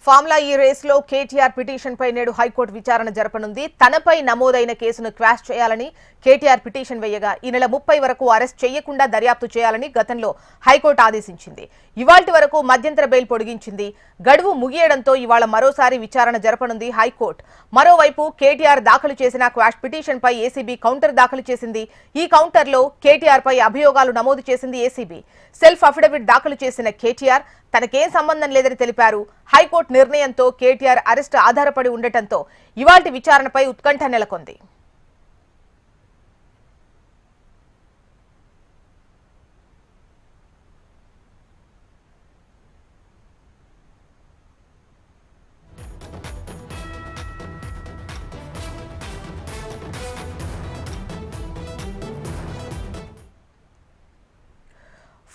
Formula ఈ రేసులో KTR petition పై నేడు హైకోర్టు విచారణ జరపనుంది. తనపై నమోదైన కేసును క్వాష్ చేయాలని కేటీఆర్ పిటిషన్ వేయగా ఈ నెల 30 వరకు అరెస్ట్ చేయకుండా దర్యాప్తు చేయాలని గతంలో హైకోర్టు ఆదేశించింది. ఇవాల్టి వరకు మధ్యంతర బెయిల్ పొడిగించింది. గడువు ముగియడంతో ఇవాళ మరోసారి విచారణ జరపనుంది హైకోర్టు. మరోవైపు కేటీఆర్ దాఖలు చేసిన క్వాష్ పిటిషన్ పై ఏసీబీ కౌంటర్ దాఖలు చేసింది. ఈ కౌంటర్లో కేటీఆర్ పై అభియోగాలు నమోదు చేసింది ఏసీబీ. సెల్ఫ్ అఫిడవిట్ దాఖలు చేసిన కేటీఆర్ తనకేం సంబంధం లేదని తెలిపారు. హైకోర్టు నిర్ణయంతో కేటీఆర్ అరెస్టు ఆధారపడి ఉండటంతో ఇవాల్టి విచారణపై ఉత్కంఠ నెలకొంది.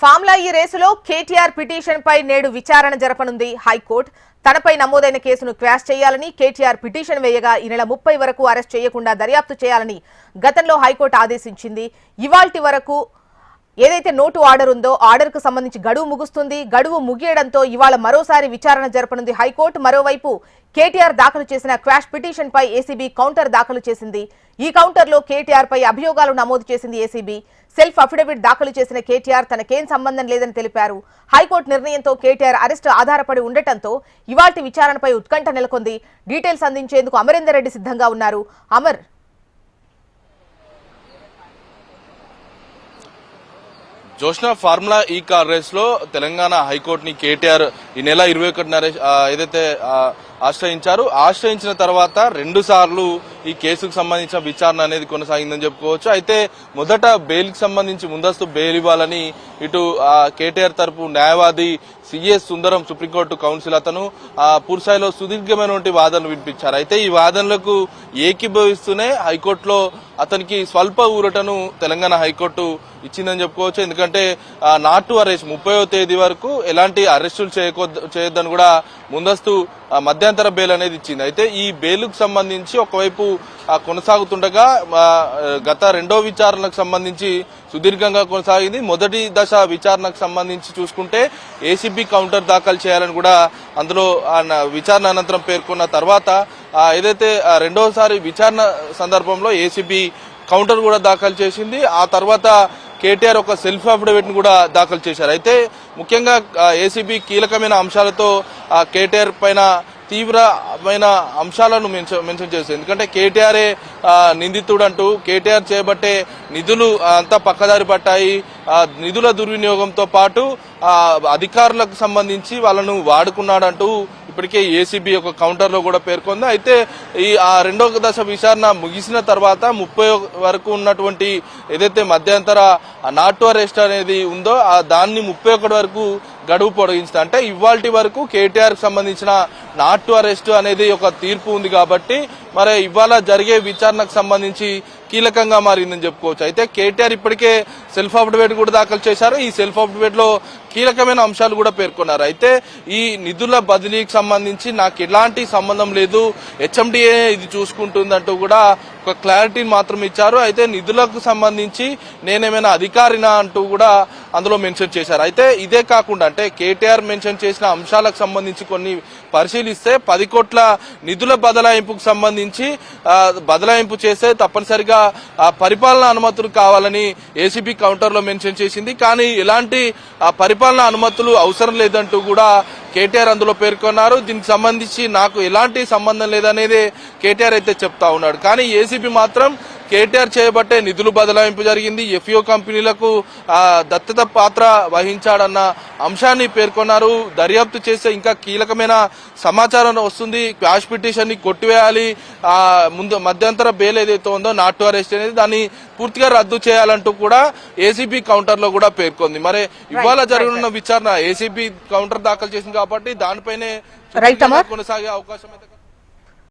ఫార్ములా ఈ రేసులో కేటీఆర్ పిటిషన్ పై నేడు విచారణ జరపనుంది హైకోర్టు. తనపై నమోదైన కేసును క్వాష్ చేయాలని కేటీఆర్ పిటిషన్ వేయగా ఈ నెల 30 వరకు అరెస్ట్ చేయకుండా దర్యాప్తు చేయాలని గతంలో హైకోర్టు ఆదేశించింది. ఇవాల్టి వరకు ఏదైతే నోటు ఆర్డర్ ఉందో ఆర్డర్ కు సంబంధించి గడువు ముగుస్తుంది. గడువు ముగియడంతో ఇవాళ మరోసారి విచారణ జరపనుంది హైకోర్టు. మరోవైపు కేటీఆర్ దాఖలు చేసిన క్వాష్ పిటిషన్ పై ఏసీబీ కౌంటర్ దాఖలు చేసింది. ఈ కౌంటర్లో కేటీఆర్ పై అభియోగాలు నమోదు చేసింది ఏసీబీ. సెల్ఫ్ అఫిడవిట్ దాఖలు చేసిన కేటీఆర్ తనకేం సంబంధం లేదని తెలిపారు. హైకోర్టు నిర్ణయంతో కేటీఆర్ అరెస్టు ఆధారపడి ఉండటంతో ఇవాల్టి విచారణపై ఉత్కంఠ నెలకొంది. డీటెయిల్స్ అందించేందుకు అమరేందర్ రెడ్డి సిద్ధంగా ఉన్నారు. అమర్, జోష్నా, ఫార్ములా ఈ కార్ రేస్ లో తెలంగాణ హైకోర్టుని కేటీఆర్ ఈ నెల 21న ఏదైతే ఆశ్రయించిన తర్వాత 2 సార్లు ఈ కేసుకు సంబంధించిన విచారణ అనేది కొనసాగిందని చెప్పుకోవచ్చు. అయితే మొదట బెయిల్ కి సంబంధించి ముందస్తు బెయిల్ ఇవ్వాలని ఇటు కేటీఆర్ తరపు న్యాయవాది సిఎస్ సుందరం సుప్రీంకోర్టు కౌన్సిల్ అతను పూర్తిస్థాయిలో సుదీర్ఘమైనటువంటి వాదనలు వినిపించారు. అయితే ఈ వాదనలకు ఏకీభవిస్తూనే హైకోర్టులో అతనికి స్వల్ప ఊరటను తెలంగాణ హైకోర్టు ఇచ్చిందని చెప్పుకోవచ్చు. ఎందుకంటే నాట్ టు అరెస్ట్ 30వ తేదీ వరకు ఎలాంటి అరెస్టులు చేయొద్దని కూడా ముందస్తు మధ్యంతర బెయిల్ అనేది ఇచ్చింది. అయితే ఈ బెయిల్కు సంబంధించి ఒకవైపు కొనసాగుతుండగా గత 2వ విచారణకు సంబంధించి సుదీర్ఘంగా కొనసాగింది. మొదటి దశ విచారణకు సంబంధించి చూసుకుంటే ఏసీబీ కౌంటర్ దాఖలు చేయాలని కూడా అందులో విచారణ అనంతరం పేర్కొన్న తర్వాత ఏదైతే 2వసారి విచారణ సందర్భంలో ఏసీబీ కౌంటర్ కూడా దాఖలు చేసింది. ఆ తర్వాత కేటీఆర్ ఒక సెల్ఫ్ అఫిడవిట్ ను కూడా దాఖలు చేశారు. అయితే ముఖ్యంగా ఏసీబీ కీలకమైన అంశాలతో కేటీఆర్ పైన తీవ్రమైన అంశాలను మెన్షన్ చేస్తుంది. ఎందుకంటే కేటీఆర్ఏ నిందితుడు అంటూ కేటీఆర్ చేపట్టే నిధులు అంతా పక్కదారి పట్టాయి, నిధుల దుర్వినియోగంతో పాటు అధికారులకు సంబంధించి వాళ్ళను వాడుకున్నాడంటూ ఇప్పటికే ఏసీబీ ఒక కౌంటర్ లో కూడా పేర్కొంది. అయితే ఈ 2వ దశ విచారణ ముగిసిన తర్వాత 30 వరకు ఉన్నటువంటి ఏదైతే మధ్యంతర నాట్ టు అరెస్ట్ అనేది ఉందో దాన్ని 31 వరకు గడువు పొడిగించింది. అంటే ఇవాల్టి వరకు కేటీఆర్ కు సంబంధించిన నాట్ టు అరెస్ట్ అనేది ఒక తీర్పు ఉంది కాబట్టి మరి ఇవాళ జరిగే విచారణకు సంబంధించి కీలకంగా మారిందని చెప్పుకోవచ్చు. అయితే కేటీఆర్ ఇప్పటికే సెల్ఫ్ అఫిడవిట్ కూడా దాఖలు చేశారు. ఈ సెల్ఫ్ అఫిడవిట్ లో కీలకమైన అంశాలు కూడా పేర్కొన్నారు. అయితే ఈ నిధుల బదిలీకి సంబంధించి నాకు ఎలాంటి సంబంధం లేదు, హెచ్ఎండిఏ ఇది చూసుకుంటుందంటూ కూడా ఒక క్లారిటీని మాత్రం ఇచ్చారు. అయితే నిధులకు సంబంధించి నేనేమైనా అధికారినా అంటూ కూడా అందులో మెన్షన్ చేశారు. అయితే ఇదే కాకుండా అంటే కేటీఆర్ మెన్షన్ చేసిన అంశాలకు సంబంధించి కొన్ని పరిశీలిస్తే 10 కోట్ల నిధుల బదలాయింపుకు సంబంధించి బదలాయింపు చేస్తే తప్పనిసరిగా పరిపాలనా అనుమతులు కావాలని ఏసీబీ కౌంటర్ లో మెన్షన్ చేసింది. కానీ ఎలాంటి పరిపాలనా అనుమతులు అవసరం లేదంటూ కూడా కేటీఆర్ అందులో పేర్కొన్నారు. దీనికి సంబంధించి నాకు ఎలాంటి సంబంధం లేదనేదే కేటీఆర్ అయితే చెప్తా ఉన్నాడు. కానీ ఏసీబీ మాత్రం కేటీఆర్ చేయబట్టే నిధులు బదలాయింపు జరిగింది, ఎఫ్ఓ కంపెనీలకు దత్తత పాత్ర వహించాడన్న అంశాన్ని పేర్కొన్నారు. దర్యాప్తు చేస్తే ఇంకా కీలకమైన సమాచారం వస్తుంది, క్వాష్ పిటిషన్ ని కొట్టివేయాలి, ముందు మధ్యంతర బెయిల్ ఏదైతే ఉందో నాట్ టు అరెస్ట్ అనేది దాన్ని పూర్తిగా రద్దు చేయాలంటూ కూడా ఏసీబీ కౌంటర్ లో కూడా పేర్కొంది. మరి ఇవాళ జరగనున్న విచారణ ఏసీబీ కౌంటర్ దాఖలు చేసింది కాబట్టి దానిపైనే కొనసాగే అవకాశం అయితే